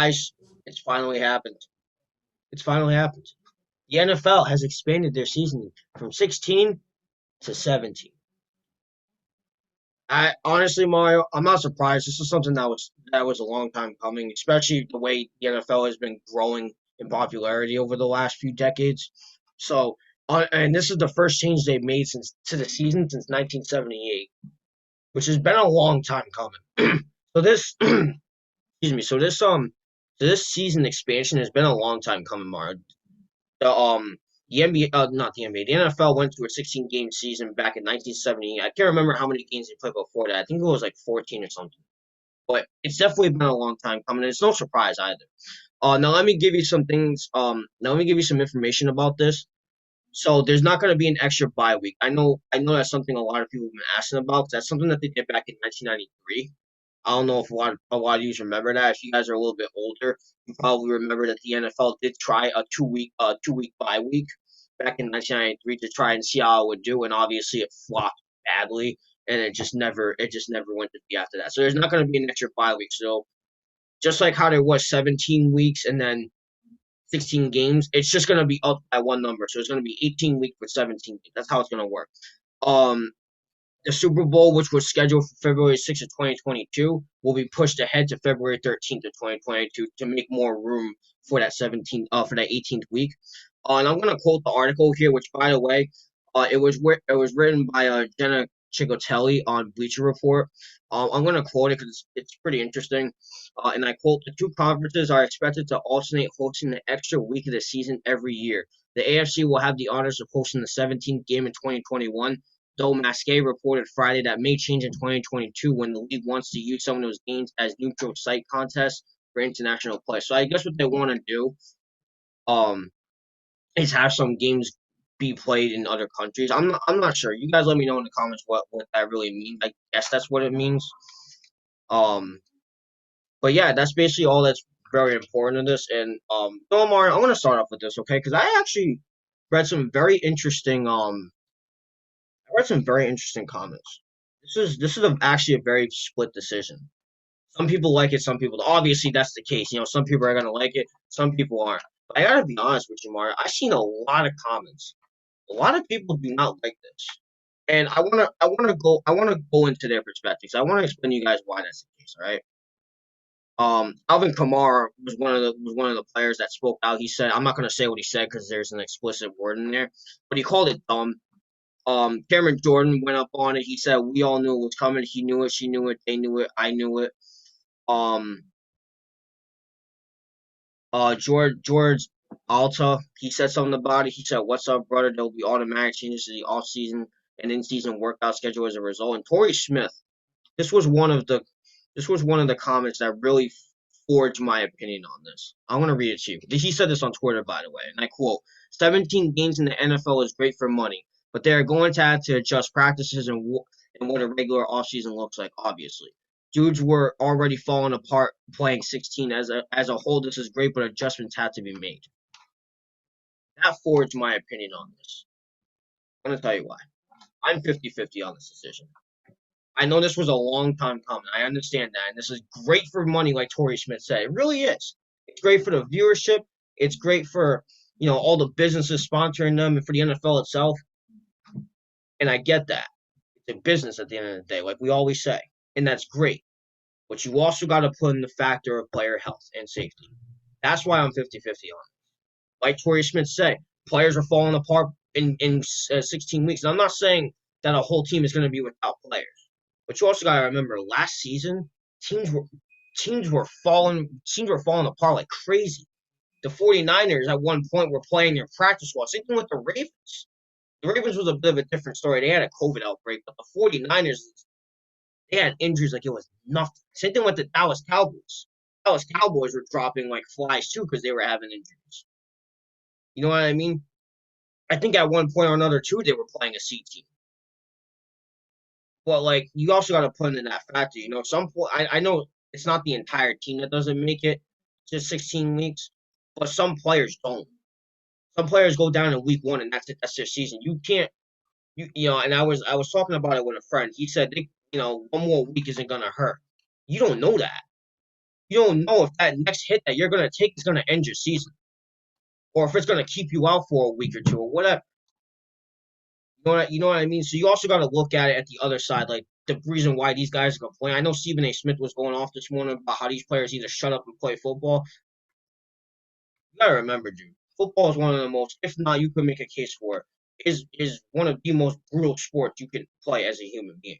Guys, it's finally happened. It's finally happened. The NFL has expanded their season from 16 to 17. I honestly, Mario, I'm not surprised. This is something that was a long time coming, especially the way the NFL has been growing in popularity over the last few decades. So, and this is the first change they've made since to the season since 1978, which has been a long time coming. So this, excuse me. So this season expansion has been a long time coming, Mario. The NBA, not the NBA, the NFL went through a 16 game season back in 1970. I can't remember how many games they played before that. I think it was like 14 or something. But it's definitely been a long time coming, and it's no surprise either. Now let me give you some things. Now let me give you some information about this. So there's not going to be an extra bye week. I know that's something a lot of people have been asking about. 'Cause that's something that they did back in 1993. I don't know if a lot of you remember that. If you guys are a little bit older, you probably remember that the NFL did try a 2 week bye week back in 1993 to try and see how it would do, and obviously it flopped badly, and it just never went to be after that. So there's not going to be an extra bye week. So just like how there was 17 weeks and then 16 games, it's just going to be up by one number. So it's going to be 18 weeks with 17 games. That's how it's going to work. Um, the Super Bowl, which was scheduled for February 6th of 2022, will be pushed ahead to February 13th of 2022 to make more room for that 18th week. And I'm gonna quote the article here, which, by the way, it was written by Jenna Chicotelli on Bleacher Report. I'm gonna quote it because it's pretty interesting. And I quote: "The two conferences are expected to alternate hosting the extra week of the season every year. The AFC will have the honors of hosting the 17th game in 2021, though Masquet reported Friday that may change in 2022 when the league wants to use some of those games as neutral site contests for international play." So I guess what they want to do um, is have some games be played in other countries. I'm not sure. You guys let me know in the comments what that really means. I guess that's what it means. Um, but yeah, that's basically all that's very important in this. And Omar, I'm gonna start off with this, okay? Because I actually read some very interesting I read some very interesting comments. This is actually a very split decision. Some people like it, some people don't. Obviously that's the case. Some people are gonna like it, some people aren't. But I gotta be honest with you, Mario. I've seen a lot of comments. A lot of people do not like this, and I wanna go into their perspectives. I wanna explain to you guys why that's the case. All right. Alvin Kamara was one of the players that spoke out. He said, I'm not gonna say what he said because there's an explicit word in there, but he called it dumb. Cameron Jordan went up on it. He said, "We all knew it was coming. He knew it. She knew it. They knew it. I knew it." Um, George Alta, he said something about it. He said, "What's up, brother? There'll be automatic changes to the off season and in season workout schedule as a result." And Torrey Smith, this was one of the this was one of the comments that really forged my opinion on this. I'm gonna read it to you. He said this on Twitter, by the way, and I quote: "17 games in the NFL is great for money, but they are going to have to adjust practices and what a regular offseason looks like. Obviously, dudes were already falling apart playing 16 as a whole. This is great, but adjustments had to be made." That forged my opinion on this. I'm gonna tell you why. I'm 50-50 on this decision. I know this was a long time coming. I understand that. And this is great for money, like Torrey Smith said. It really is. It's great for the viewership. It's great for, all the businesses sponsoring them and for the NFL itself. And I get that. It's a business at the end of the day, like we always say. And that's great. But you also got to put in the factor of player health and safety. That's why I'm 50-50 on it. Like Torrey Smith said, players are falling apart in 16 weeks. And I'm not saying that a whole team is going to be without players. But you also gotta remember last season, teams were teams were falling apart like crazy. The 49ers at one point were playing their practice squad. Same thing with the Ravens. The Ravens was a bit of a different story. They had a COVID outbreak, but the 49ers, they had injuries like it was nothing. Same thing with the Dallas Cowboys. Dallas Cowboys were dropping like flies too because they were having injuries. You know what I mean? I think at one point or another too, they were playing a C team. But like you also got to put in that factor. I know it's not the entire team that doesn't make it to 16 weeks, but some players don't. Some players go down in week one and that's it. That's their season. You can't And I was talking about it with a friend. He said, one more week isn't gonna hurt. You don't know that. you don't know if that next hit that you're gonna take is gonna end your season, or if it's gonna keep you out for a week or two or whatever. You know what I mean? So you also got to look at it at the other side, like the reason why these guys are playing. I know Stephen A. Smith was going off this morning about how these players either shut up and play football. You gotta remember, dude, football is one of the most, if not, you could make a case for it, is one of the most brutal sports you can play as a human being.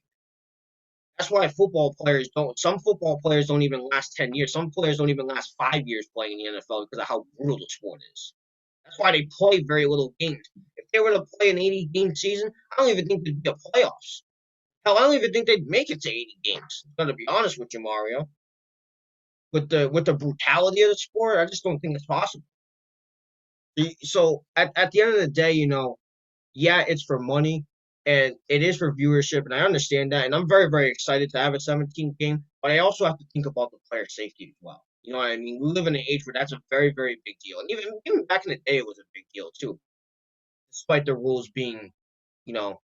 That's why football players don't. Some football players don't even last 10 years. Some players don't even last 5 years playing in the NFL because of how brutal the sport is. That's why they play very little games. If they were to play an 80-game season, I don't even think there'd be a playoffs. Hell, I don't even think they'd make it to 80 games. I'm gonna be honest with you, Mario. With the brutality of the sport, I just don't think it's possible. So at the end of the day, yeah, it's for money and it is for viewership, and I understand that, and I'm very, very excited to have a 17 game, but I also have to think about the player safety as well. You know what I mean? We live in an age where that's a very, very big deal, and even back in the day, it was a big deal too, despite the rules being, you know,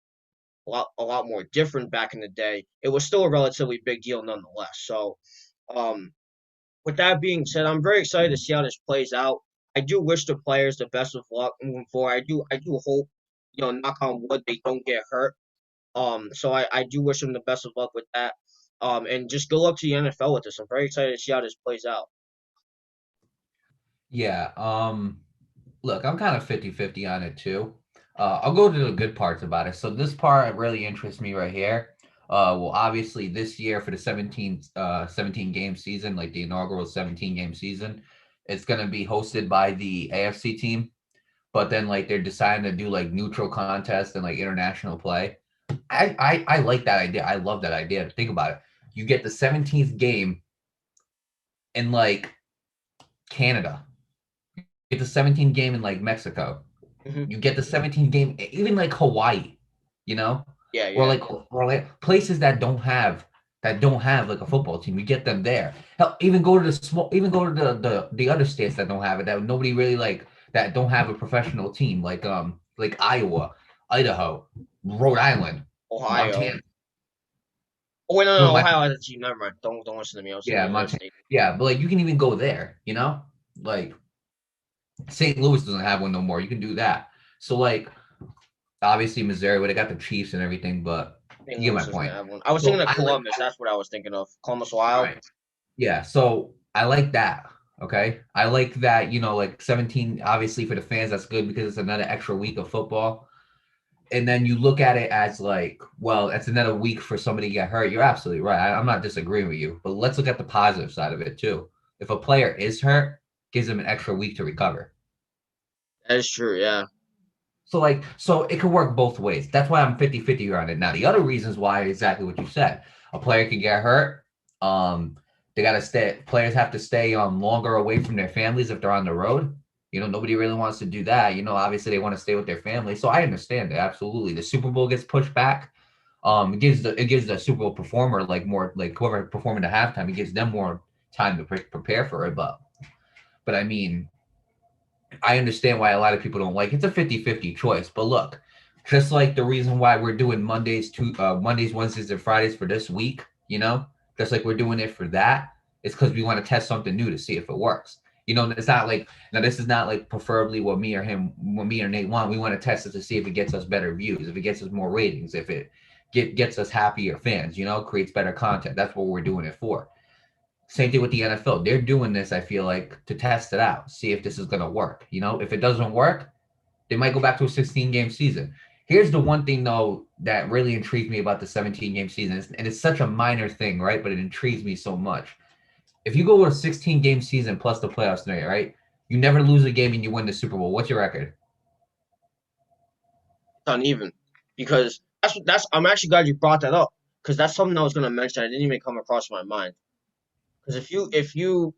a lot more different back in the day. It was still a relatively big deal nonetheless. So, um, with that being said, I'm very excited to see how this plays out. I do wish the players the best of luck moving forward. I do hope, knock on wood, they don't get hurt. So I do wish them the best of luck with that. And just good luck to the NFL with this. I'm very excited to see how this plays out. Yeah. Look, I'm kind of 50-50 on it too. I'll go to the good parts about it. So this part really interests me right here. Well, obviously this year for the 17 game season, like the inaugural 17 game season, it's going to be hosted by the AFC team, but then like they're deciding to do like neutral contest and like international play. I like that idea. I love that idea. Think about it. You get the 17th game in like Canada. You get the 17th game in like Mexico. Hmm. You get the 17th game, even like Hawaii, you know, Yeah, or yeah. like places that don't have like a football team. You get them there. Hell, even go to even go to the other states that don't have it, that nobody really like, that don't have a professional team, like Iowa, Idaho, Rhode Island, Ohio. Montana. Oh wait, no, Well, no, Ohio has a team. Never mind. Don't listen to me. I was thinking yeah, of their Montana. state. Yeah, but like you can even go there, like St. Louis doesn't have one no more. You can do that. So like obviously Missouri would have got the Chiefs and everything, but St. you get Louis my doesn't point. have one. I was thinking So of I like Columbus. That's what I was thinking of. Columbus, Ohio. right. Yeah, so I like that. Okay. I like that, like 17, obviously for the fans, that's good because it's another extra week of football. And then you look at it as like, well, that's another week for somebody to get hurt. You're absolutely right. I'm not disagreeing with you, but let's look at the positive side of it too. If a player is hurt, gives them an extra week to recover. That is true. Yeah. So it can work both ways. That's why I'm 50-50 on it. Now, the other reasons why exactly what you said. A player can get hurt. Um, they gotta stay, players have to stay longer away from their families if they're on the road. Nobody really wants to do that. Obviously they want to stay with their family. So I understand that absolutely. The Super Bowl gets pushed back. It gives the Super Bowl performer like more, like whoever performing at halftime, it gives them more time to prepare for it. But I mean, I understand why a lot of people don't like it. It's a 50-50 choice. But look, just like the reason why we're doing Mondays, Wednesdays, and Fridays for this week, just like we're doing it for that, it's because we want to test something new to see if it works. It's not like, now this is not like preferably what me or Nate want. We want to test it to see if it gets us better views, if it gets us more ratings, if it gets us happier fans, creates better content. That's what we're doing it for. Same thing with the NFL. They're doing this, I feel like, to test it out, see if this is going to work. If it doesn't work, they might go back to a 16-game season. Here's the one thing, though, that really intrigued me about the 17-game season, and it's such a minor thing, right? But it intrigues me so much. If you go with a 16-game season plus the playoffs tonight, right? You never lose a game and you win the Super Bowl. What's your record? Uneven because that's I'm actually glad you brought that up because that's something I was going to mention. I didn't even come across my mind because if you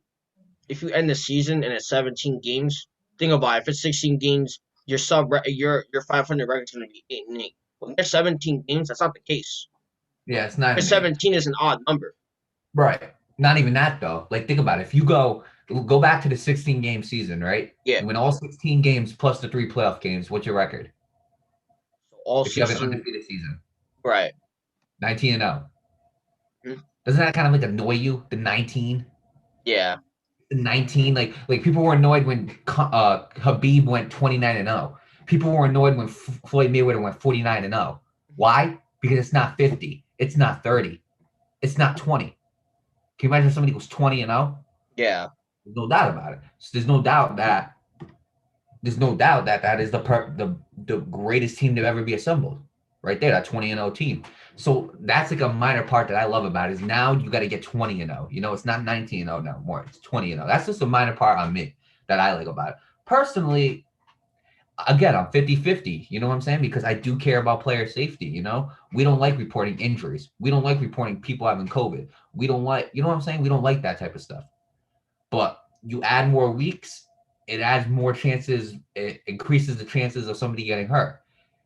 end the season and it's 17 games, think about it. If it's 16 games, your 500 record is going to be 8-8. When there's 17 games, that's not the case. Yeah, it's 9-8. 17 is an odd number. Right. Not even that though. Like think about it. If you go back to the 16-game season, right? Yeah, You win all 16 games plus the three playoff games. What's your record? so all If you have an 16, undefeated season, right? 19-0. Mhm. Doesn't that kind of like annoy you? The 19? Yeah. 19. Like people were annoyed when Habib went 29-0. People were annoyed when Floyd Mayweather went 49-0. Why? Because it's not 50. It's not 30. It's not 20. Can you imagine if somebody was 20-0? Yeah. There's no doubt about it. So there's no doubt that that is the greatest team to ever be assembled. Right there, that 20-0 team. So that's like a minor part that I love about it is now you got to get 20-0. It's not 19-0 no more. It's 20-0. That's just a minor part on me that I like about it. Personally, again, I'm 50-50. You know what I'm saying? Because I do care about player safety. We don't like reporting injuries. We don't like reporting people having COVID. We don't like, you know what I'm saying? We don't like that type of stuff. But you add more weeks, it adds more chances, it increases the chances of somebody getting hurt.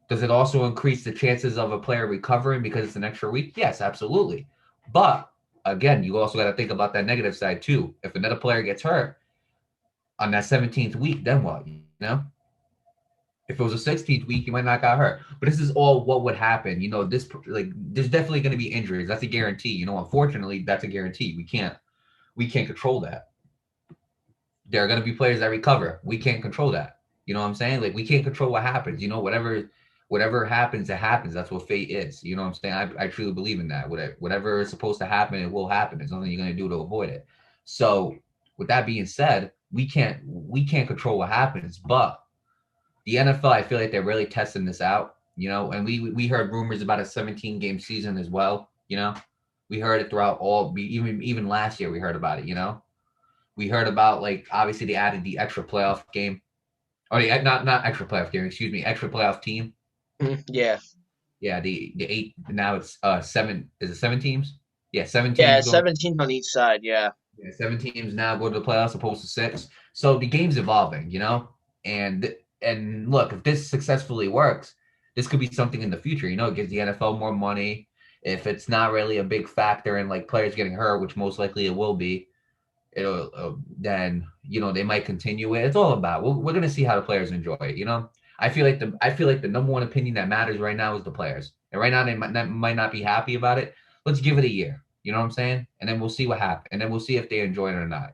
Does it also increase the chances of a player recovering because it's an extra week? Yes, absolutely. But again, you also got to think about that negative side too. If another player gets hurt on that 17th week, then what? If it was a 16th week, you might not got hurt. But this is all what would happen. This like there's definitely going to be injuries. That's a guarantee. Unfortunately, that's a guarantee. We can't control that. There are going to be players that recover. We can't control that. You know what I'm saying? Like we can't control what happens. Whatever happens, it happens. That's what fate is. You know what I'm saying? I truly believe in that. Whatever is supposed to happen, it will happen. There's nothing you're going to do to avoid it. So, with that being said, we can't control what happens, but the NFL, I feel like they're really testing this out. And we heard rumors about a 17 game season as well. We heard it throughout even last year we heard about it. We heard about like obviously they added the extra playoff game, or not extra playoff game, excuse me, extra playoff team. Yeah. Yeah, the eight now it's seven. Is it 7 teams? Yeah, seven Yeah. teams go. 17 on each side. Yeah. Yeah, 7 teams now go to the playoffs opposed to six. So the game's evolving, and look, if this successfully works, this could be something in the future. It gives the NFL more money. If it's not really a big factor in like players getting hurt, which most likely it will be, it'll then they might continue it. It's all about we're gonna see how the players enjoy it. I feel like the number one opinion that matters right now is the players, and right now they might not be happy about it. Let's give it a year. You know what I'm saying? And then we'll see what happens, and then we'll see if they enjoy it or not.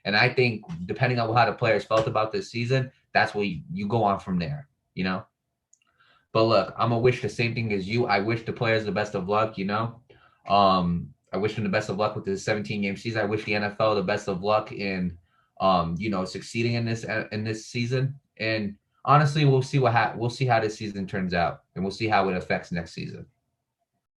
And I think depending on how the players felt about this season, that's what you go on from there. But look, I'm gonna wish the same thing as you. I wish the players the best of luck. I wish them the best of luck with this 17 game season. I wish the NFL the best of luck in, succeeding in this season. And honestly, we'll see we'll see how this season turns out, and we'll see how it affects next season.